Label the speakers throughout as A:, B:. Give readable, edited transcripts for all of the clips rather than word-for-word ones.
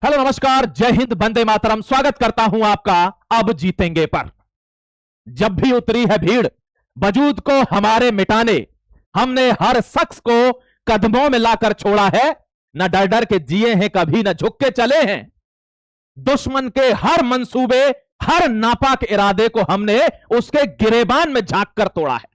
A: Hello नमस्कार, जय हिंद, वंदे मातरम। स्वागत करता हूं आपका अब जीतेंगे पर। जब भी उतरी है भीड़ वजूद को हमारे मिटाने, हमने हर शख्स को कदमों में लाकर छोड़ा है। न डर डर के जिए हैं कभी, न झुक के चले हैं। दुश्मन के हर मंसूबे, हर नापाक इरादे को हमने उसके गिरेबान में झांक कर तोड़ा है।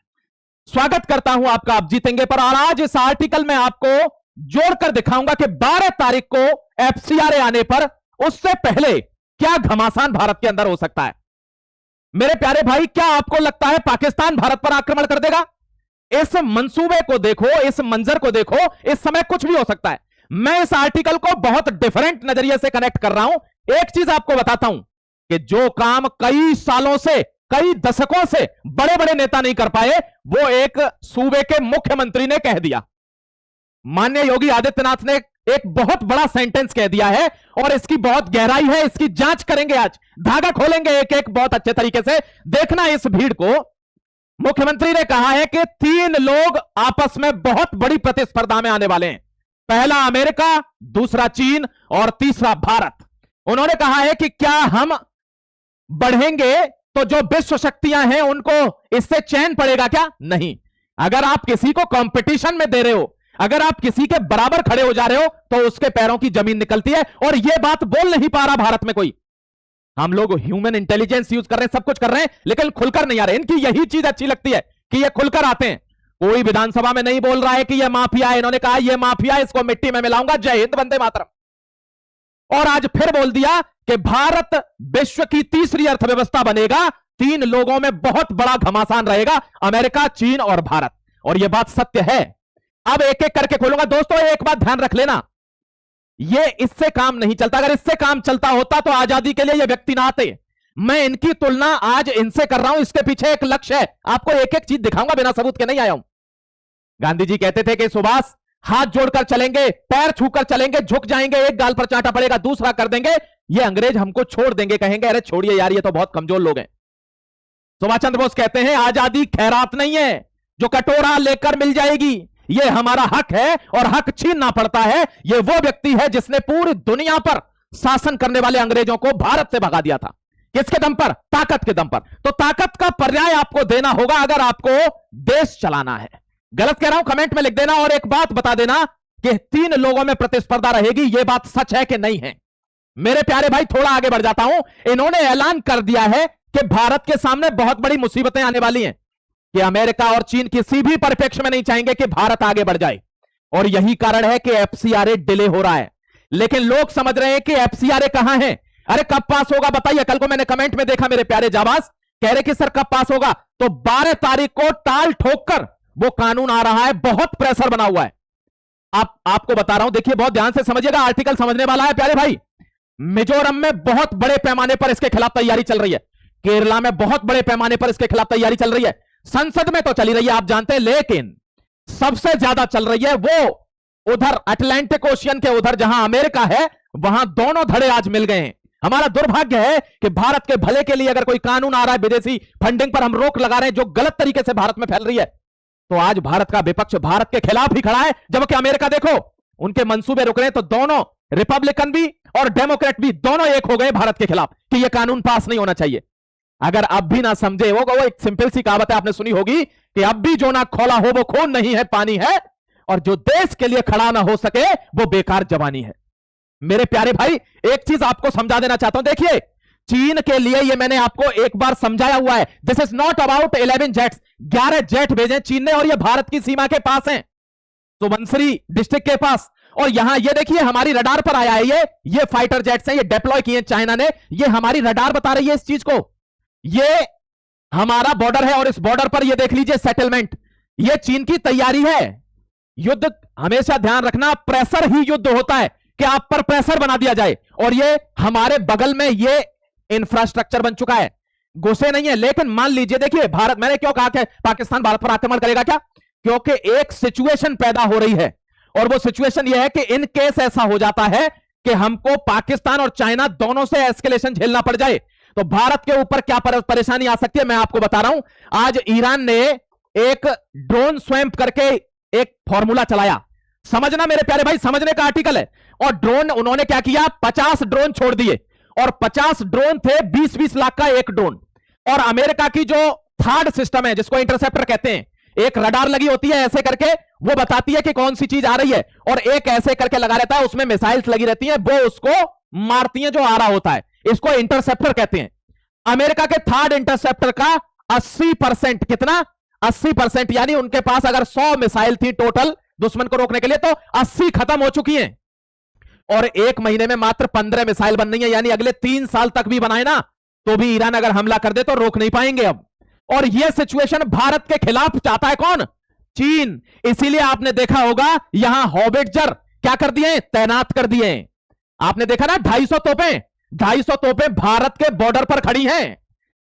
A: स्वागत करता हूं आपका अब जीतेंगे पर। और आज इस आर्टिकल में आपको जोड़कर दिखाऊंगा कि 12 तारीख को एफसीआरए आने पर उससे पहले क्या घमासान भारत के अंदर हो सकता है। मेरे प्यारे भाई, क्या आपको लगता है पाकिस्तान भारत पर आक्रमण कर देगा? इस मंसूबे को देखो, इस मंजर को देखो, इस समय कुछ भी हो सकता है। मैं इस आर्टिकल को बहुत डिफरेंट नजरिए से कनेक्ट कर रहा हूं। एक चीज आपको बताता हूं कि जो काम कई सालों से, कई दशकों से बड़े बड़े नेता नहीं कर पाए, वो एक सूबे के मुख्यमंत्री ने कह दिया। माननीय योगी आदित्यनाथ ने एक बहुत बड़ा सेंटेंस कह दिया है और इसकी बहुत गहराई है। इसकी जांच करेंगे, आज धागा खोलेंगे एक एक बहुत अच्छे तरीके से। देखना इस भीड़ को। मुख्यमंत्री ने कहा है कि 3 लोग आपस में बहुत बड़ी प्रतिस्पर्धा में आने वाले हैं। पहला अमेरिका, दूसरा चीन और तीसरा भारत। उन्होंने कहा है कि क्या हम बढ़ेंगे तो जो विश्व शक्तियां हैं उनको इससे चैन पड़ेगा क्या? नहीं। अगर आप किसी को कंपटीशन में दे रहे हो, अगर आप किसी के बराबर खड़े हो जा रहे हो, तो उसके पैरों की जमीन निकलती है। और यह बात बोल नहीं पा रहा भारत में कोई। हम लोग ह्यूमन इंटेलिजेंस यूज कर रहे हैं, सब कुछ कर रहे हैं, लेकिन खुलकर नहीं आ रहे। इनकी यही चीज अच्छी लगती है कि ये खुलकर आते हैं। कोई विधानसभा में नहीं बोल रहा है कि यह माफिया है। इन्होंने कहा यह माफिया, इसको मिट्टी में मिलाऊंगा। जय हिंद, वंदे मातरम। और आज फिर बोल दिया कि भारत विश्व की तीसरी अर्थव्यवस्था बनेगा। 3 लोगों में बहुत बड़ा घमासान रहेगा, अमेरिका, चीन और भारत। और यह बात सत्य है। अब एक एक करके खोलूंगा। दोस्तों, एक बात ध्यान रख लेना, यह इससे काम नहीं चलता। अगर इससे काम चलता होता तो आजादी के लिए यह व्यक्ति ना आते। मैं इनकी तुलना आज इनसे कर रहा हूं, इसके पीछे एक लक्ष्य है। आपको एक एक चीज दिखाऊंगा, बिना सबूत के नहीं आया हूं। गांधी जी कहते थे कि सुभाष हाथ जोड़कर चलेंगे, पैर छूकर चलेंगे, झुक जाएंगे, एक गाल पर चांटा पड़ेगा, दूसरा कर देंगे। ये अंग्रेज हमको छोड़ देंगे, कहेंगे अरे छोड़िए यार, ये तो बहुत कमजोर लोग हैं। सुभाष चंद्र बोस कहते हैं आजादी खैरात नहीं है जो कटोरा लेकर मिल जाएगी। ये हमारा हक है और हक छीनना पड़ता है। ये वो व्यक्ति है जिसने पूरी दुनिया पर शासन करने वाले अंग्रेजों को भारत से भगा दिया था। किसके दम पर? ताकत के दम पर। तो ताकत का पर्याय आपको देना होगा अगर आपको देश चलाना है। गलत कह रहा हूं, कमेंट में लिख देना। और एक बात बता देना कि 3 लोगों में प्रतिस्पर्धा रहेगी। यह बात सच है कि नहीं है? मेरे प्यारे भाई, थोड़ा आगे बढ़ जाता हूं। इन्होंने ऐलान कर दिया है कि भारत के सामने बहुत बड़ी मुसीबतें आने वाली हैं, कि अमेरिका और चीन किसी भी परिप्रेक्ष्य में नहीं चाहेंगे कि भारत आगे बढ़ जाए। और यही कारण है कि एफसीआरए डिले हो रहा है। लेकिन लोग समझ रहे हैं कि एफसीआरए कहां है। अरे कब पास होगा बताइए? कल को मैंने कमेंट में देखा, मेरे प्यारे जाबाज कह रहे कि सर कब पास होगा। तो 12 तारीख को टाल ठोककर वो कानून आ रहा है। बहुत प्रेशर बना हुआ है। आपको बता रहा हूं, देखिए बहुत ध्यान से समझिएगा, आर्टिकल समझने वाला है प्यारे भाई। मिजोरम में बहुत बड़े पैमाने पर इसके खिलाफ तैयारी चल रही है। केरला में बहुत बड़े पैमाने पर इसके खिलाफ तैयारी चल रही है। संसद में तो चली रही है, आप जानते हैं, लेकिन सबसे ज्यादा चल रही है वो उधर अटलांटिक ओशियन के उधर जहां अमेरिका है, वहां दोनों धड़े आज मिल गए हैं। हमारा दुर्भाग्य है कि भारत के भले के लिए अगर कोई कानून आ रहा है, विदेशी फंडिंग पर हम रोक लगा रहे हैं जो गलत तरीके से भारत में फैल रही है, तो आज भारत का विपक्ष भारत के खिलाफ ही खड़ा है। जबकि अमेरिका देखो, उनके मंसूबे रुक रहे हैं, तो दोनों रिपब्लिकन भी और डेमोक्रेट भी दोनों एक हो गए भारत के खिलाफ कि यह कानून पास नहीं होना चाहिए। अगर अब भी ना समझे, वो एक सिंपल सी कहावत है, आपने सुनी होगी कि अब भी जो ना खोला हो वो खून नहीं है, पानी है। और जो देश के लिए खड़ा ना हो सके वो बेकार जवानी है। मेरे प्यारे भाई, एक चीज आपको समझा देना चाहता हूं। देखिए, चीन के लिए ये मैंने आपको एक बार समझाया हुआ है। This is not about 11 jets. 11 jet भेजे चीन ने और ये भारत की सीमा के पास हैं, सुबनसिरी डिस्ट्रिक्ट के पास। और यहां ये देखिए, हमारी रडार पर आया है। ये फाइटर जेट्स हैं, ये डिप्लॉय किए चाइना ने। ये हमारी रडार बता रही है इस चीज को। ये हमारा बॉर्डर है और इस बॉर्डर पर ये देख लीजिए सेटलमेंट। ये चीन की तैयारी है। युद्ध, हमेशा ध्यान रखना, प्रेशर ही युद्ध होता है कि आप पर प्रेशर बना दिया जाए। और ये हमारे बगल में ये इंफ्रास्ट्रक्चर बन चुका है, घुसे नहीं है। लेकिन मान लीजिए, देखिए भारत, मैंने क्यों कहा कि पाकिस्तान भारत पर आक्रमण करेगा क्या? क्योंकि एक सिचुएशन पैदा हो रही है और वो सिचुएशन ये है कि इन केस ऐसा हो जाता है कि हमको पाकिस्तान और चाइना दोनों से एस्केलेशन झेलना पड़ जाए, तो भारत के ऊपर क्या परेशानी आ सकती है मैं आपको बता रहा हूं। आज ईरान ने एक ड्रोन स्वैम्प करके एक फॉर्मूला चलाया। समझना मेरे प्यारे भाई, समझने का आर्टिकल है। और ड्रोन उन्होंने क्या किया, 50 ड्रोन छोड़ दिए, और 50 ड्रोन थे 20-20 लाख का एक ड्रोन। और अमेरिका की जो थर्ड सिस्टम है जिसको इंटरसेप्टर कहते हैं, एक रडार लगी होती है ऐसे करके, वो बताती है कि कौन सी चीज आ रही है, और एक ऐसे करके लगा रहता है, उसमें मिसाइल्स लगी रहती हैं, वो उसको मारती हैं जो आ रहा होता है। इसको इंटरसेप्टर कहते हैं। अमेरिका के थर्ड इंटरसेप्टर का 80%, कितना, 80%, यानी उनके पास अगर 100 मिसाइल थी टोटल दुश्मन को रोकने के लिए, तो 80 खत्म हो चुकी हैं। और एक महीने में मात्र 15 मिसाइल बन रही है, यानी अगले 3 साल तक भी बनाए ना तो भी ईरान अगर हमला कर दे तो रोक नहीं पाएंगे अब। और यह सिचुएशन भारत के खिलाफ चाहता है कौन, चीन। इसीलिए आपने देखा होगा यहां हॉबिटजर क्या कर दिए, तैनात कर दिए। आपने देखा ना 250 तोपें भारत के बॉर्डर पर खड़ी हैं।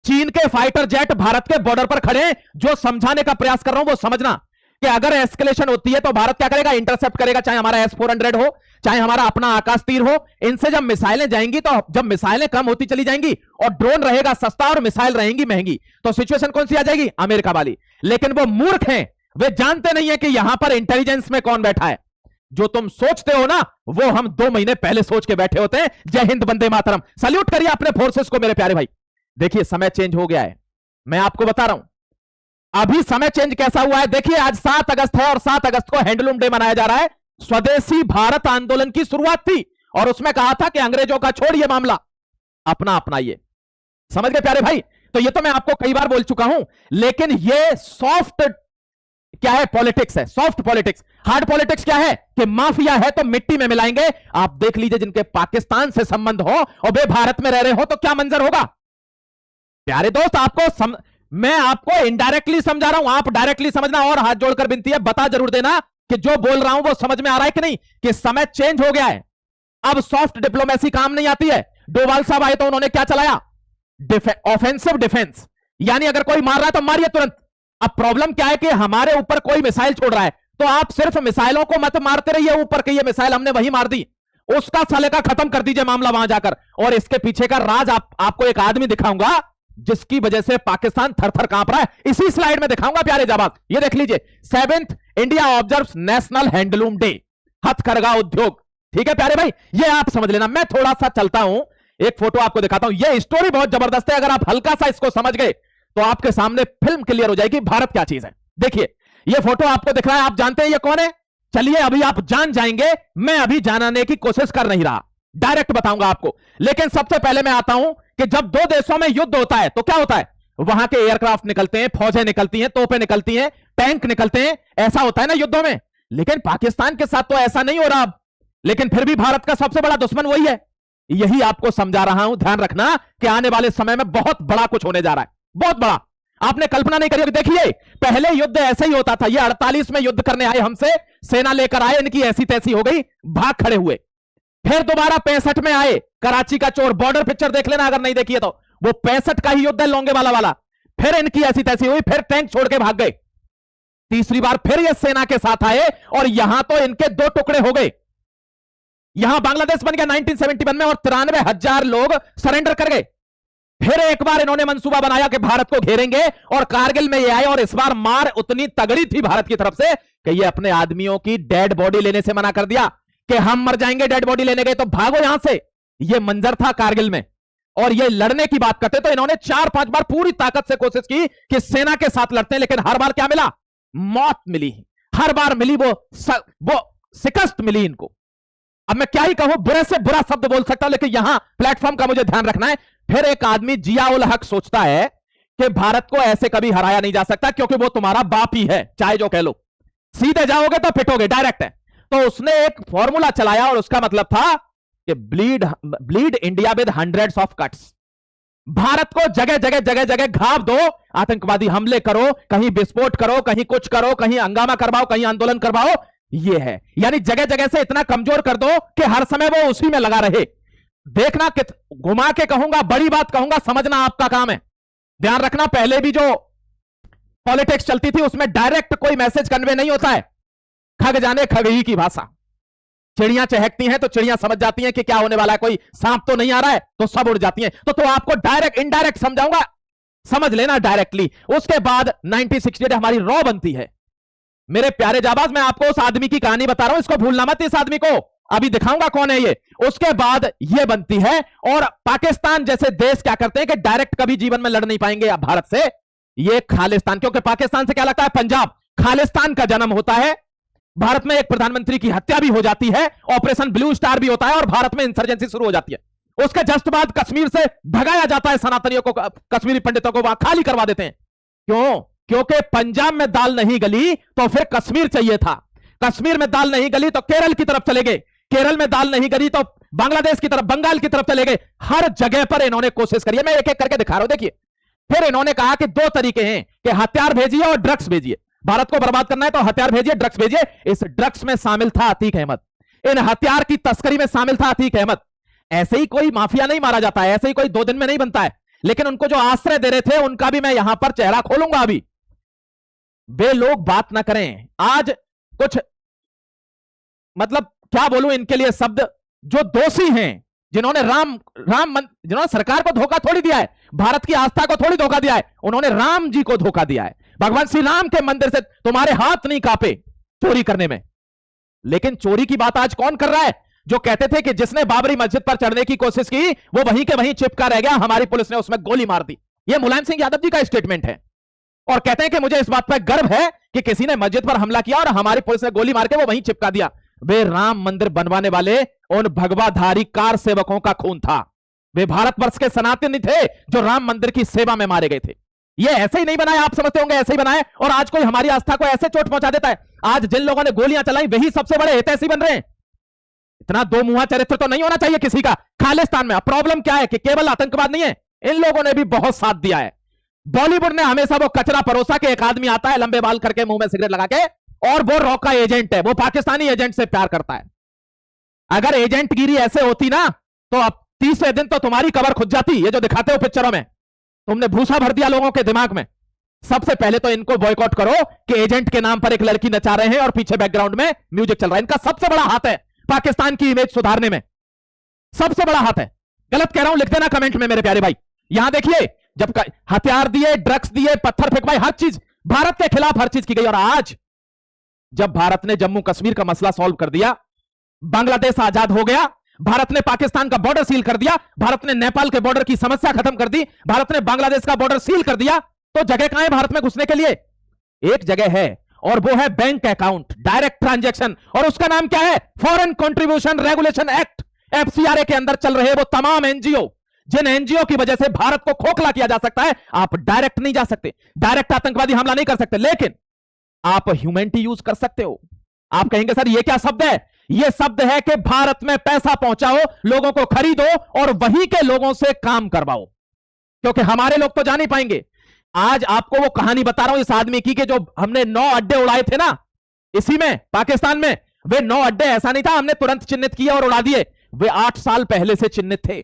A: चीन के फाइटर जेट भारत के बॉर्डर पर खड़े हैं। जो समझाने का प्रयास कर रहा हूं वो समझना कि अगर एस्केलेशन होती है तो भारत क्या करेगा, इंटरसेप्ट करेगा, चाहे हमारा S-400 हो, चाहे हमारा अपना आकाश तीर हो। इनसे जब मिसाइलें जाएंगी, तो जब मिसाइलें कम होती चली जाएंगी और ड्रोन रहेगा सस्ता और मिसाइल रहेंगी महंगी, तो सिचुएशन कौन सी आ जाएगी, अमेरिका वाली। लेकिन वो मूर्ख हैं, वे जानते नहीं है कि यहां पर इंटेलिजेंस में कौन बैठा है। जो तुम सोचते हो ना वो हम 2 महीने पहले सोच के बैठे होते हैं। जय हिंद, वंदे मातरम। सल्यूट करिए अपने फोर्सेस को मेरे प्यारे भाई। देखिए समय चेंज हो गया है, मैं आपको बता रहा हूं अभी समय चेंज कैसा हुआ है। देखिए आज 7 अगस्त है और 7 अगस्त को हैंडलूम डे मनाया जा रहा है। स्वदेशी भारत आंदोलन की शुरुआत थी और उसमें कहा था कि अंग्रेजों का छोड़िए मामला, अपना अपनाइए। समझ गए प्यारे भाई। तो ये तो मैं आपको कई बार बोल चुका हूं, लेकिन ये सॉफ्ट क्या है, पॉलिटिक्स है, सॉफ्ट पॉलिटिक्स। हार्ड पॉलिटिक्स क्या है कि माफिया है तो मिट्टी में मिलाएंगे। आप देख लीजिए जिनके पाकिस्तान से संबंध हो और वे भारत में रह रहे हो तो क्या मंजर होगा। प्यारे दोस्त आपको मैं आपको इनडायरेक्टली समझा रहा हूं, आप डायरेक्टली समझना। और हाथ जोड़कर विनती है, बता जरूर देना कि जो बोल रहा हूं वो समझ में आ रहा है कि नहीं, कि समय चेंज हो गया है। अब सॉफ्ट डिप्लोमेसी काम नहीं आती है। डोभाल साहब आए तो उन्होंने क्या चलाया, ऑफेंसिव डिफेंस, यानी अगर कोई मार रहा है तो मारिए तुरंत। अब प्रॉब्लम क्या है कि हमारे ऊपर कोई मिसाइल छोड़ रहा है तो आप सिर्फ मिसाइलों को मत मारते रहिए ऊपर के, ये मिसाइल हमने वही मार दी, उसका साले का खत्म कर दीजिए मामला वहां जाकर। और इसके पीछे का राज आपको एक आदमी दिखाऊंगा जिसकी वजह से पाकिस्तान थर थर कांप रहा है, इसी स्लाइड में दिखाऊंगा प्यारे जाबाज। ये देख लीजिए, 7th India observes national handloom day, हथकरघा उद्योग। ठीक है प्यारे भाई, ये आप समझ लेना। मैं थोड़ा सा चलता हूं, एक फोटो आपको दिखाता हूं। ये स्टोरी बहुत जबरदस्त है, अगर आप हल्का सा इसको समझ गए तो आपके सामने फिल्म क्लियर हो जाएगी भारत क्या चीज है। देखिए ये फोटो आपको दिख रहा है, आप जानते हैं ये कौन है, चलिए अभी आप जान जाएंगे। मैं अभी जानने की कोशिश कर नहीं रहा, डायरेक्ट बताऊंगा आपको। लेकिन सबसे पहले मैं आता हूं कि जब 2 देशों में युद्ध होता है तो क्या होता है, वहां के एयरक्राफ्ट निकलते हैं, फौजें निकलती हैं, तोपें निकलती हैं, टैंक निकलते हैं, ऐसा होता है ना युद्धों में। लेकिन पाकिस्तान के साथ तो ऐसा नहीं हो रहा अब, लेकिन फिर भी भारत का सबसे बड़ा दुश्मन वही है। यही आपको समझा रहा हूं, ध्यान रखना कि आने वाले समय में बहुत बड़ा कुछ होने जा रहा है, बहुत बड़ा। आपने कल्पना नहीं करी। देखिए पहले युद्ध ऐसे ही होता था, ये 48 में युद्ध करने आए हमसे, सेना लेकर आए, इनकी ऐसी तैसी हो गई, भाग खड़े हुए। फिर दोबारा 65 में आए, कराची का चोर, बॉर्डर पिक्चर देख लेना अगर नहीं देखिए तो, वो 65 का ही युद्ध है, लोंगेवाला वाला। फिर इनकी ऐसी तैसी हुई, फिर टैंक छोड़ के भाग गए। तीसरी बार फिर ये सेना के साथ आए और यहां तो इनके 2 टुकड़े हो गए। यहां बांग्लादेश बन गया 1971 में और 93,000 लोग सरेंडर कर गए। फिर एक बार इन्होंने मंसूबा बनाया कि भारत को घेरेंगे और कारगिल में ये आए, और इस बार मार उतनी तगड़ी थी भारत की तरफ से कि ये अपने आदमियों की डेड बॉडी लेने से मना कर दिया कि हम मर जाएंगे, डेड बॉडी लेने गए तो भागो यहां से। ये मंजर था कारगिल में। और ये लड़ने की बात करते तो इन्होंने 4-5 बार पूरी ताकत से कोशिश की कि सेना के साथ लड़ते हैं, लेकिन हर बार क्या मिला, मौत मिली। हर बार मिली वो शिकस्त मिली इनको। अब मैं क्या ही कहूं, बुरे से बुरा शब्द बोल सकता हूं, लेकिन यहां प्लेटफॉर्म का मुझे ध्यान रखना है। फिर एक आदमी जियाउल हक सोचता है कि भारत को ऐसे कभी हराया नहीं जा सकता क्योंकि वो तुम्हारा बाप ही है, चाहे जो कह लो, सीधे जाओगे तो पिटोगे, डायरेक्ट है। तो उसने एक फॉर्मूला चलाया और उसका मतलब था कि bleed India with hundreds of cuts. Bharat को जगह जगह जगह जगह घाव दो, आतंकवादी हमले करो, कहीं विस्फोट करो, कहीं कुछ करो, कहीं हंगामा करवाओ, कहीं आंदोलन करवाओ। ये है, यानी जगह जगह से इतना कमजोर कर दो कि हर समय वो उसी में लगा रहे। देखना कि घुमा के कहूंगा, बड़ी बात कहूंगा, समझना आपका काम है। ध्यान रखना, पहले भी जो पॉलिटिक्स चलती थी उसमें डायरेक्ट कोई मैसेज कन्वे नहीं होता है। खग जाने खगही की भाषा। चिड़ियां चहकती हैं तो चिड़ियां समझ जाती हैं कि क्या होने वाला है, कोई सांप तो नहीं आ रहा है, तो सब उड़ जाती हैं। तो आपको डायरेक्ट इनडायरेक्ट समझाऊंगा, समझ लेना डायरेक्टली। उसके बाद 1968 हमारी रॉ बनती है। मेरे प्यारे जाबाज, मैं आपको उस आदमी की कहानी बता रहा हूं, इसको भूलना मत। इस आदमी को अभी दिखाऊंगा कौन है ये। उसके बाद ये बनती है, और पाकिस्तान जैसे देश क्या करते हैं कि डायरेक्ट कभी जीवन में लड़ नहीं पाएंगे भारत से। ये खालिस्तान, क्योंकि पाकिस्तान से क्या लगता है, पंजाब, खालिस्तान का जन्म होता है। भारत में एक प्रधानमंत्री की हत्या भी हो जाती है, ऑपरेशन ब्लू स्टार भी होता है, और भारत में इंसर्जेंसी शुरू हो जाती है। उसके जस्ट बाद कश्मीर से भगाया जाता है सनातनियों को, कश्मीरी पंडितों को वहां खाली करवा देते हैं। क्यों? क्योंकि पंजाब में दाल नहीं गली तो फिर कश्मीर चाहिए था, कश्मीर में दाल नहीं गली तो केरल की तरफ चले गए, केरल में दाल नहीं गली तो बांग्लादेश की तरफ, बंगाल की तरफ चले गए। हर जगह पर इन्होंने कोशिश करी है, मैं एक एक करके दिखा रहा हूं। देखिए, फिर इन्होंने कहा कि दो तरीके हैं कि हथियार भेजिए और ड्रग्स भेजिए। भारत को बर्बाद करना है तो हथियार भेजिए, ड्रग्स भेजिए। इस ड्रग्स में शामिल था अतीक अहमद, इन हथियार की तस्करी में शामिल था अतीक अहमद। ऐसे ही कोई माफिया नहीं मारा जाता है, ऐसे ही कोई 2 दिन में नहीं बनता है। लेकिन उनको जो आश्रय दे रहे थे उनका भी मैं यहां पर चेहरा खोलूंगा। अभी वे लोग बात ना करें। आज कुछ मतलब क्या बोलूं इनके लिए शब्द, जो दोषी हैं, जिन्होंने जिन्होंने सरकार को धोखा थोड़ी दिया है, भारत की आस्था को थोड़ी धोखा दिया है, उन्होंने राम जी को धोखा दिया है। भगवान श्री राम के मंदिर से तुम्हारे हाथ नहीं कांपे चोरी करने में। लेकिन चोरी की बात आज कौन कर रहा है? जो कहते थे कि जिसने बाबरी मस्जिद पर चढ़ने की कोशिश की वो वहीं के वहीं चिपका रह गया, हमारी पुलिस ने उसमें गोली मार दी। यह मुलायम सिंह यादव जी का स्टेटमेंट है। और कहते हैं कि मुझे इस बात पर गर्व है कि किसी ने मस्जिद पर हमला किया और हमारी पुलिस ने गोली मार के वो वहीं चिपका दिया। वे राम मंदिर बनवाने वाले उन भगवाधारी कार सेवकों का खून था। वे भारतवर्ष के सनातनी थे जो राम मंदिर की सेवा में मारे गए थे। ये ऐसे ही नहीं बनाए, आप समझते होंगे ऐसे ही बनाए, और आज कोई हमारी आस्था को ऐसे चोट पहुंचा देता है। आज जिन लोगों ने गोलियां चलाई वही सबसे बड़े हितैषी बन रहे हैं। इतना दो मुंहा चरित्र तो नहीं होना चाहिए किसी का। खालिस्तान में प्रॉब्लम क्या है कि केवल आतंकवाद नहीं है, इन लोगों ने भी बहुत साथ दिया है। बॉलीवुड ने हमेशा वो कचरा परोसा के एक आदमी आता है लंबे बाल करके, मुंह में सिगरेट लगा के, और वो रॉ का एजेंट है, वो पाकिस्तानी एजेंट से प्यार करता है। अगर एजेंट गिरी ऐसे होती ना तो अब 30वें दिन तो तुम्हारी कबर खुद जाती। ये जो दिखाते हो पिक्चरों में, तुमने भूसा भर दिया लोगों के दिमाग में। सबसे पहले तो इनको बॉयकॉट करो कि एजेंट के नाम पर एक लड़की नचा रहे हैं और पीछे बैकग्राउंड में म्यूजिक चल रहा है। इनका सबसे बड़ा हाथ है पाकिस्तान की इमेज सुधारने में, सबसे बड़ा हाथ है। गलत कह रहा हूं लिख देना कमेंट में मेरे प्यारे भाई। यहां देखिए, जब हथियार दिए, ड्रग्स दिए, पत्थर फेंकवाए, हर चीज भारत के खिलाफ हर चीज की गई। और आज जब भारत ने जम्मू कश्मीर का मसला सॉल्व कर दिया, बांग्लादेश आजाद हो गया, भारत ने पाकिस्तान का बॉर्डर सील कर दिया, भारत ने नेपाल के बॉर्डर की समस्या खत्म कर दी, भारत ने बांग्लादेश का बॉर्डर सील कर दिया, तो जगह कहां है भारत में घुसने के लिए? एक जगह है, और वो है बैंक अकाउंट, डायरेक्ट ट्रांजैक्शन। और उसका नाम क्या है? Foreign contribution regulation act. FCRA के अंदर चल रहे वो तमाम एनजीओ, जिन एनजीओ की वजह से भारत को खोखला किया जा सकता है। आप डायरेक्ट नहीं जा सकते, डायरेक्ट आतंकवादी हमला नहीं कर सकते, लेकिन आप ह्यूमैनिटी यूज कर सकते हो। आप कहेंगे सर ये क्या शब्द है? ये शब्द है कि भारत में पैसा पहुंचाओ, लोगों को खरीदो और वहीं के लोगों से काम करवाओ, क्योंकि हमारे लोग तो जा नहीं पाएंगे। आज आपको वो कहानी बता रहा हूं इस आदमी की, कि जो हमने 9 अड्डे उड़ाए थे ना इसी में पाकिस्तान में, वे 9 अड्डे ऐसा नहीं था हमने तुरंत चिन्हित किए और उड़ा दिए, वे 8 साल पहले से चिन्हित थे।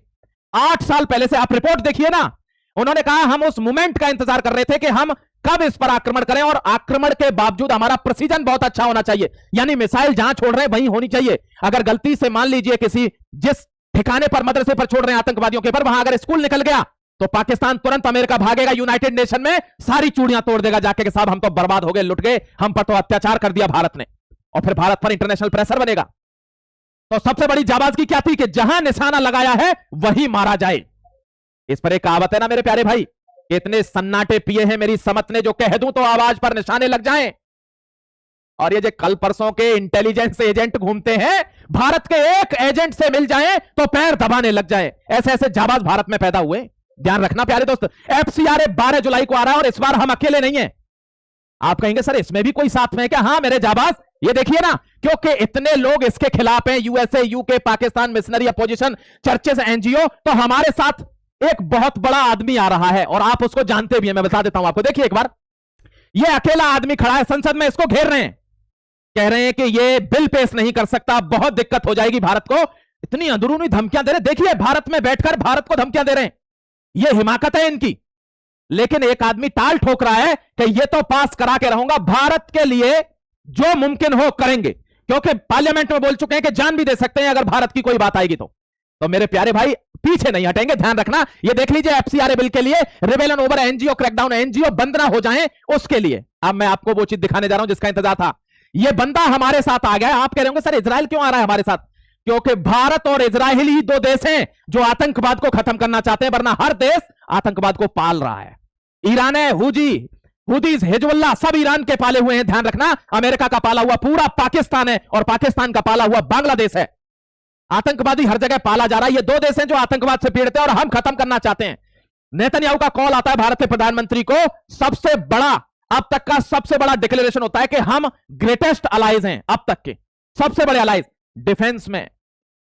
A: 8 साल पहले से। आप रिपोर्ट देखिए ना, उन्होंने कहा हम उस मोमेंट का इंतजार कर रहे थे कि हम कब इस पर आक्रमण करें, और आक्रमण के बावजूद हमारा प्रिसीजन बहुत अच्छा होना चाहिए, यानी मिसाइल जहां छोड़ रहे हैं वहीं होनी चाहिए। अगर गलती से मान लीजिए किसी जिस ठिकाने पर, मदरसे पर छोड़ रहे हैं आतंकवादियों के पर, वहां अगर स्कूल निकल गया तो पाकिस्तान तुरंत अमेरिका भागेगा, यूनाइटेड नेशन में सारी चूड़ियां तोड़ देगा जाके कि साहब हम तो बर्बाद हो गए, लुट गए, हम पर तो अत्याचार कर दिया भारत ने, और फिर भारत पर इंटरनेशनल प्रेशर बनेगा। तो सबसे बड़ी जाबाजगी क्या थी कि जहां निशाना लगाया है वहीं मारा जाए। इस पर एक कहावत है ना मेरे प्यारे भाई, इतने सन्नाटे पिए हैं मेरी समत ने, जो कह दूं तो आवाज पर निशाने लग जाएं। और ये जो कल परसों के इंटेलिजेंस एजेंट घूमते हैं, भारत के एक एजेंट से मिल जाएं तो पैर दबाने लग जाए। ऐसे ऐसे जाबाज भारत में पैदा हुए, ध्यान रखना प्यारे दोस्त। एफसीआरए 12 जुलाई को आ रहा है, और इस बार हम अकेले नहीं है। आप कहेंगे सर इसमें भी कोई साथ में है क्या? हाँ मेरे जाबाज, ये देखिए ना, क्योंकि इतने लोग इसके खिलाफ हैं, USA, UK, Pakistan, missionary opposition, churches, NGO, तो हमारे साथ एक बहुत बड़ा आदमी आ रहा है, और आप उसको जानते भी हैं, मैं बता देता हूं आपको। देखिए एक बार, ये अकेला आदमी खड़ा है संसद में, इसको घेर रहे हैं, कह रहे हैं कि ये बिल पेश नहीं कर सकता, बहुत दिक्कत हो जाएगी भारत को। इतनी अंदरूनी धमकियां दे रहे, देखिए भारत में बैठकर भारत को धमकियां दे रहे हैं, ये हिमाकत है इनकी। लेकिन एक आदमी टाल ठोक रहा है कि ये तो पास करा के रहूंगा, भारत के लिए जो मुमकिन हो करेंगे, क्योंकि पार्लियामेंट में बोल चुके हैं कि जान भी दे सकते हैं अगर भारत की कोई बात आएगी तो। मेरे प्यारे भाई, पीछे नहीं हटेंगे, ध्यान रखना। ये देख लीजिए एफसीआरए बिल के लिए, rebellion over NGO crackdown, NGO बंद ना हो जाए उसके लिए। अब मैं आपको वो चीज दिखाने जा रहा हूं जिसका इंतजार था। ये बंदा हमारे साथ आ गया। आप कह रहे होंगे सर इजराइल क्यों आ रहा है हमारे साथ? क्योंकि भारत और इजराइल ही दो देश हैं जो आतंकवाद को खत्म करना चाहते हैं, वरना हर देश आतंकवाद को पाल रहा है। ईरान है, हुदीज, हिजबुल्लाह, सब ईरान के पाले हुए हैं। ध्यान रखना, अमेरिका का पाला हुआ पूरा पाकिस्तान है और पाकिस्तान का पाला हुआ बांग्लादेश है। आतंकवादी हर जगह पाला जा रहा है। ये दो देश हैं जो आतंकवाद से पीड़ित हैं और हम खत्म करना चाहते हैं। नेतन्याहू का कॉल आता है भारत के प्रधानमंत्री को, सबसे बड़ा, अब तक का सबसे बड़ा डिक्लेरेशन होता है कि हम ग्रेटेस्ट अलाइज हैं, अब तक के सबसे बड़े अलाइज। डिफेंस में,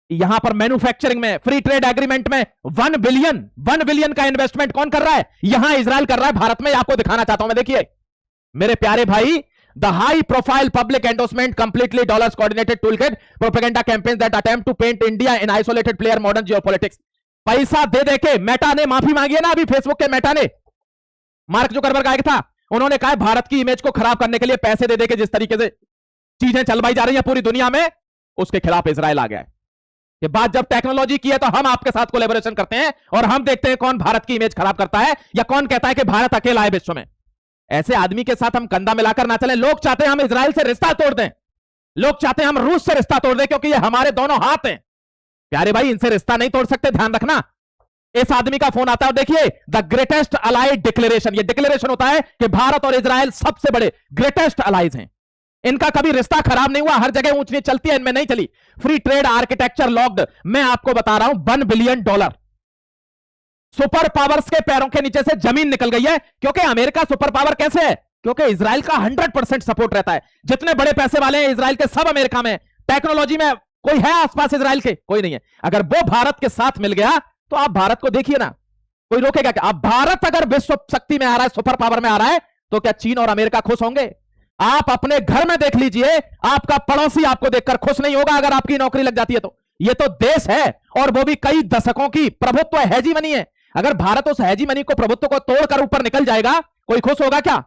A: यहां पर मैन्युफैक्चरिंग में, फ्री ट्रेड एग्रीमेंट में 1 बिलियन का इन्वेस्टमेंट कौन कर रहा है? यहां इजराइल कर रहा है, भारत में। आपको दिखाना चाहता हूं मैं, देखिए मेरे प्यारे भाई, the high profile public endorsement completely dollars coordinated toolkit propaganda campaigns that attempt to paint India in isolated player modern geopolitics. पैसा दे देके मेटा ने माफी मांगी है ना, अभी फेसबुक के मेटा ने, मार्क जुकरबर्ग आया था, उन्होंने कहा भारत की इमेज को खराब करने के लिए पैसे दे देके जिस तरीके से चीजें चलवाई जा रही है पूरी दुनिया में, उसके खिलाफ इजराइल आ गया है। कि बात जब टेक्नोलॉजी की है तो हम आपके साथ कोलैबोरेशन करते हैं और हम देखते हैं कौन भारत की इमेज खराब करता है या कौन कहता है कि भारत अकेला है विश्व में। ऐसे आदमी के साथ हम कंधा मिलाकर ना चलें। लोग चाहते हैं हम इजराइल से रिश्ता तोड़ दें, लोग चाहते हैं हम रूस से रिश्ता तोड़ दें, क्योंकि ये हमारे दोनों हाथ हैं। प्यारे भाई, इनसे रिश्ता नहीं तोड़ सकते, ध्यान रखना। इस आदमी का फोन आता है और देखिए, द ग्रेटेस्ट अलाइड डिक्लेरेशन। ये डिक्लेरेशन होता है कि भारत और इजराइल सबसे बड़े ग्रेटेस्ट अलाइज हैं। इनका कभी रिश्ता खराब नहीं हुआ, हर जगह ऊंच नीच चलती है, इनमें नहीं चली। Free trade architecture locked. मैं आपको बता रहा हूं, $1 बिलियन सुपर पावर्स के पैरों के नीचे से जमीन निकल गई है। क्योंकि अमेरिका सुपर पावर कैसे है? क्योंकि इजराइल का 100% सपोर्ट रहता है। जितने बड़े पैसे वाले हैं इजराइल के, सब अमेरिका में। टेक्नोलॉजी में कोई है आसपास इजराइल के? कोई नहीं है। अगर वो भारत के साथ मिल गया तो आप भारत को देखिए ना, कोई रोकेगा क्या? अब भारत अगर विश्व शक्ति में आ रहा है, सुपर पावर में आ रहा है, तो क्या चीन और अमेरिका खुश होंगे? आप अपने घर में देख लीजिए, आपका पड़ोसी आपको देखकर खुश नहीं होगा अगर आपकी नौकरी लग जाती है तो। ये तो देश है और वो भी कई दशकों की प्रभुत्व हेजीमनी है। अगर भारत उस हेजीमनी को, प्रभुत्व को तोड़कर ऊपर निकल जाएगा, कोई खुश होगा क्या?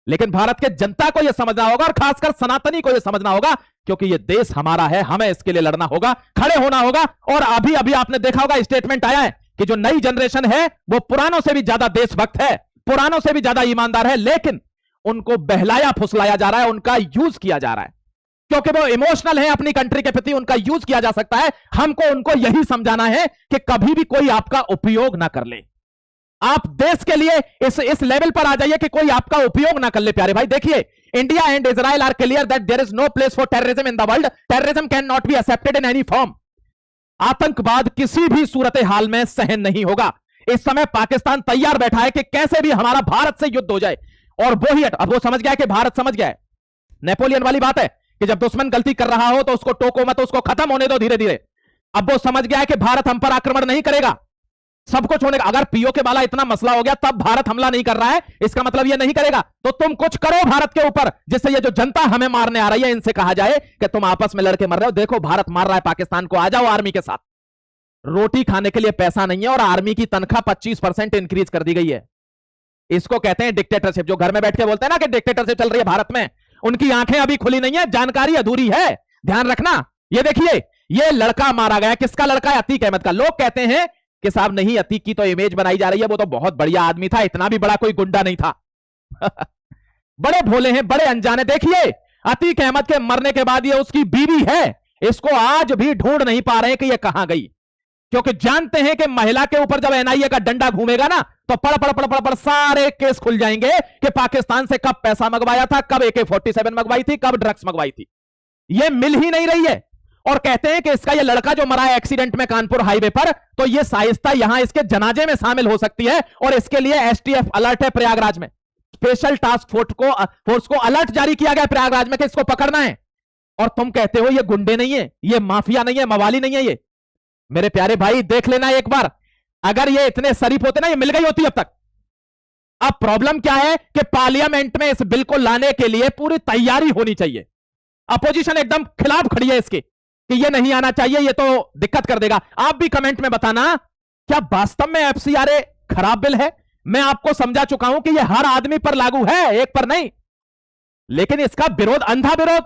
A: लेकिन भारत के जनता को यह समझना होगा और खासकर सनातनी को यह समझना होगा, क्योंकि यह देश हमारा है, हमें इसके लिए लड़ना होगा, खड़े होना होगा। और अभी अभी आपने देखा होगा, स्टेटमेंट आया है कि जो नई जनरेशन है वो पुरानों से भी ज्यादा देशभक्त है, पुरानों से भी ज्यादा ईमानदार है, लेकिन उनको बहलाया फुसलाया जा रहा है, उनका यूज किया जा रहा है, क्योंकि वो इमोशनल है अपनी कंट्री के प्रति, उनका यूज किया जा सकता है। हमको उनको यही समझाना है कि कभी भी कोई आपका उपयोग ना कर ले। आप देश के लिए इस लेवल पर आ जाइए कि कोई आपका उपयोग ना कर ले। प्यारे भाई, देखिए, India and Israel are clear that there is no place for terrorism in the world. Terrorism can not be accepted in any form. आतंकवाद किसी भी सूरत हाल में सहन नहीं होगा। इस समय पाकिस्तान तैयार बैठा है कि कैसे भी हमारा भारत से युद्ध हो जाए, और वो ही अब वो समझ गया कि भारत समझ गया है। नेपोलियन वाली बात है कि जब दुश्मन गलती कर रहा हो तो उसको टोको मत, उसको खत्म होने दो धीरे धीरे। अब वो समझ गया है कि भारत हम पर आक्रमण नहीं करेगा, सब कुछ होने का। अगर पीओ के वाला इतना मसला हो गया तब भारत हमला नहीं कर रहा है, इसका मतलब ये नहीं करेगा। तो तुम कुछ करो भारत के ऊपर, जिससे ये जो जनता हमें मारने आ रही है, इनसे कहा जाए कि तुम आपस में लड़के मर रहे हो, देखो भारत मार रहा है पाकिस्तान को, आ जाओ आर्मी के साथ। रोटी खाने के लिए पैसा नहीं है और आर्मी की तनख्वाह 25% इंक्रीज कर दी गई है। इसको कहते हैं डिक्टेटरशिप। जो घर में बैठ के बोलते हैं ना कि डिक्टेटरशिप चल रही है भारत में, उनकी आंखें अभी खुली नहीं है, जानकारी अधूरी है, ध्यान रखना। ये देखिए, ये लड़का मारा गया, किसका लड़का है? अतीक अहमद का। लोग कहते हैं कि साहब नहीं, अतीक की तो इमेज बनाई जा रही है, वो तो बहुत बढ़िया आदमी था, इतना भी बड़ा कोई गुंडा नहीं था। बड़े भोले हैं, बड़े अनजाने। देखिए, अतीक अहमद के मरने के बाद ये उसकी बीवी है, इसको आज भी ढूंढ नहीं पा रहे कि ये कहां गई, क्योंकि जानते हैं कि महिला के ऊपर जब एनआईए का डंडा घूमेगा ना तो पड़ पड़ पड़ पड़ पड़ सारे केस खुल जाएंगे कि पाकिस्तान से कब पैसा मंगवाया था, कब AK-47 मंगवाई थी, कब ड्रग्स मंगवाई थी। ये मिल ही नहीं रही है। और कहते हैं कि इसका ये लड़का जो मरा है एक्सीडेंट में कानपुर हाईवे पर, तो ये साइस्ता यहां इसके जनाजे में शामिल हो सकती है, और इसके लिए STF अलर्ट है प्रयागराज में। स्पेशल टास्क फोर्स को अलर्ट जारी किया गया प्रयागराज में कि इसको पकड़ना है। और तुम कहते हो ये गुंडे नहीं है, ये माफिया नहीं है, मवाली नहीं है। ये मेरे प्यारे भाई देख लेना एक बार, अगर ये इतने शरीफ होते ना, ये मिल गई होती अब तक। अब प्रॉब्लम क्या है कि पार्लियामेंट में इस बिल को लाने के लिए पूरी तैयारी होनी चाहिए। अपोजिशन एकदम खिलाफ खड़ी है इसके कि ये नहीं आना चाहिए, ये तो दिक्कत कर देगा। आप भी कमेंट में बताना, क्या वास्तव में FCRA खराब बिल है? मैं आपको समझा चुका हूं कि ये हर आदमी पर लागू है, एक पर नहीं, लेकिन इसका विरोध, अंधा विरोध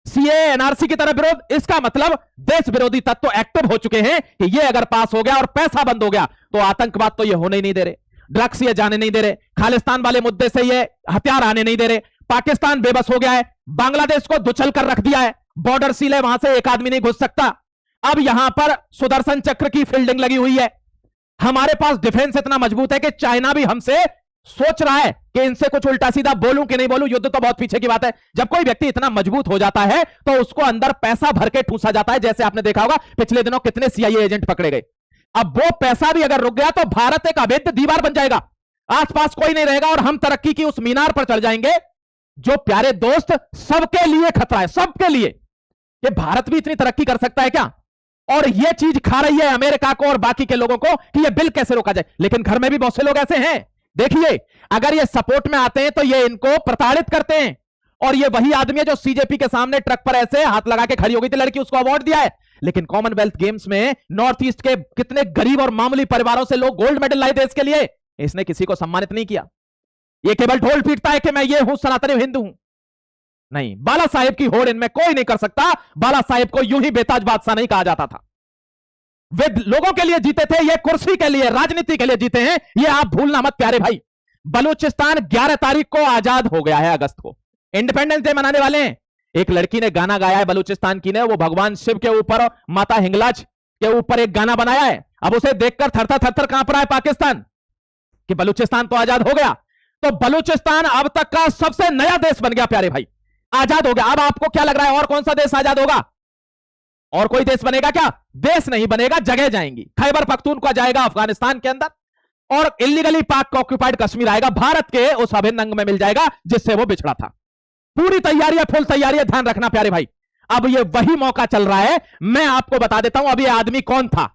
A: सीए एनआरसी की तरह विरोध, इसका मतलब देश विरोधी तत्व एक्टिव हो चुके हैं कि ये अगर पास हो गया और पैसा बंद हो गया तो आतंकवाद तो ये होने ही नहीं दे रहे, ड्रग्स ये जाने नहीं दे रहे, खालिस्तान वाले मुद्दे से ये हथियार आने नहीं दे रहे, पाकिस्तान बेबस हो गया है, बांग्लादेश को दुचल कर रख दिया है, बॉर्डर सील है, वहां से एक आदमी नहीं घुस सकता। अब यहां पर सुदर्शन चक्र की फील्डिंग लगी हुई है। हमारे पास डिफेंस इतना मजबूत है कि चाइना भी हमसे सोच रहा है कि इनसे कुछ उल्टा सीधा बोलूं कि नहीं बोलूं, युद्ध तो बहुत पीछे की बात है। जब कोई व्यक्ति इतना मजबूत हो जाता है तो उसको अंदर पैसा भर के ठूसा जाता है, जैसे आपने देखा होगा पिछले दिनों कितने सीआईए एजेंट पकड़े गए। अब वो पैसा भी अगर रुक गया तो भारत एक अवैध दीवार बन जाएगा, आसपास कोई नहीं रहेगा और हम तरक्की की उस मीनार पर चढ़ जाएंगे जो प्यारे दोस्त सबके लिए खतरा है, सबके लिए। कि भारत भी इतनी तरक्की कर सकता है क्या? और यह चीज खा रही है अमेरिका को और बाकी के लोगों को कि यह बिल कैसे रोका जाए। लेकिन घर में भी बहुत से लोग ऐसे हैं, देखिए अगर ये सपोर्ट में आते हैं तो ये इनको प्रताड़ित करते हैं। और ये वही आदमी है जो सीजेपी के सामने ट्रक पर ऐसे हाथ लगा के खड़ी हो गई थी लड़की, उसको अवार्ड दिया है। लेकिन कॉमनवेल्थ गेम्स में नॉर्थ ईस्ट के कितने गरीब और मामूली परिवारों से लोग गोल्ड मेडल लाए देश के लिए, इसने किसी को सम्मानित नहीं किया। ये केवल ढोल पीटता है कि मैं ये हूं, सनातनी हिंदू हूं। नहीं, बाला साहेब की होड़ इनमें कोई नहीं कर सकता। बाला साहेब को यूं ही बेताज बादशाह नहीं कहा जाता था। वे लोगों के लिए जीते थे, ये कुर्सी के लिए, राजनीति के लिए जीते हैं, ये आप भूलना मत प्यारे भाई। बलूचिस्तान 11 तारीख को आजाद हो गया है, अगस्त को इंडिपेंडेंस डे मनाने वाले हैं। एक लड़की ने गाना गाया है बलूचिस्तान की ने, वो भगवान शिव के ऊपर और माता हिंगलाज के ऊपर एक गाना बनाया है। अब उसे देखकर थरथर थरथर कांप रहा है पाकिस्तान कि बलूचिस्तान तो आजाद हो गया। तो बलूचिस्तान अब तक का सबसे नया देश बन गया प्यारे भाई, आजाद हो गया। अब आपको क्या लग रहा है और कौन सा देश आजाद होगा? और कोई देश बनेगा क्या? देश नहीं बनेगा, जगह जाएंगी। खैबर पख्तूनख्वा जाएगा अफगानिस्तान के अंदर और इलीगली पाक ऑक्यूपाइड कश्मीर आएगा, भारत के उस अभिन्न अंग में मिल जाएगा जिससे वो बिछड़ा था। पूरी तैयारी है, फुल तैयारी है, ध्यान रखना प्यारे भाई। अब ये वही मौका चल रहा है। मैं आपको बता देता हूं अब ये आदमी कौन था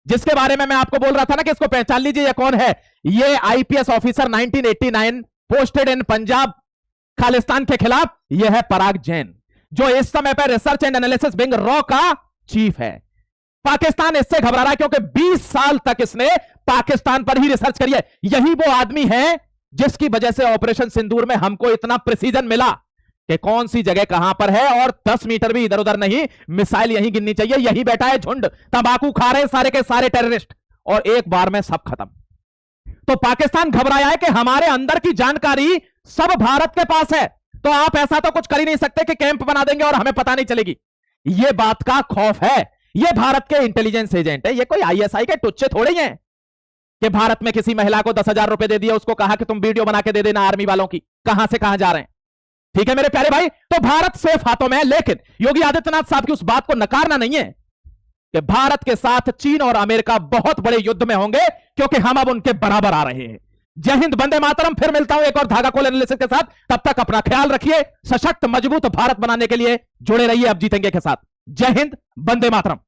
A: जिसके बारे में मैं आपको बोल रहा था ना कि इसको पहचान लीजिए, ये कौन है। ये IPS officer 1989 posted in Punjab Khalistan के खिलाफ। यह है पराग जैन, जो इस समय पर research and analysis wing raw का चीफ है। पाकिस्तान इससे घबरा रहा है क्योंकि 20 साल तक इसने पाकिस्तान पर ही रिसर्च करी है। यही वो आदमी है जिसकी वजह से ऑपरेशन सिंदूर में हमको इतना प्रिसीजन मिला कि कौन सी जगह कहां पर है और 10 मीटर भी इधर उधर नहीं, मिसाइल यहीं गिननी चाहिए। यही बैठा है झुंड, तंबाकू खा रहे सारे के सारे टेररिस्ट और एक बार में सब खत्म। तो पाकिस्तान घबराया है कि हमारे अंदर की जानकारी सब भारत के पास है, तो आप ऐसा तो कुछ कर ही नहीं सकते कि कैंप बना देंगे और हमें पता नहीं चलेगी। यह बात का खौफ है। यह भारत के इंटेलिजेंस एजेंट है, ये कोई आईएसआई के टुच्चे थोड़े ही हैं कि भारत में किसी महिला को 10,000 रुपए दे दिया, उसको कहा कि तुम वीडियो बना के दे देना आर्मी वालों की, कहां से कहां जा रहे हैं। ठीक है मेरे प्यारे भाई, तो भारत सेफ हाथों में है। लेकिन योगी आदित्यनाथ साहब की उस बात को नकारना नहीं है कि भारत के साथ चीन और अमेरिका बहुत बड़े युद्ध में होंगे क्योंकि हम अब उनके बराबर आ रहे हैं। जय हिंद, वंदे मातरम। फिर मिलता हूं एक और धागा खोल एनालिसिस के साथ। तब तक अपना ख्याल रखिए। सशक्त मजबूत भारत बनाने के लिए जुड़े रहिए अब जीतेंगे के साथ। जय हिंद, वंदे मातरम।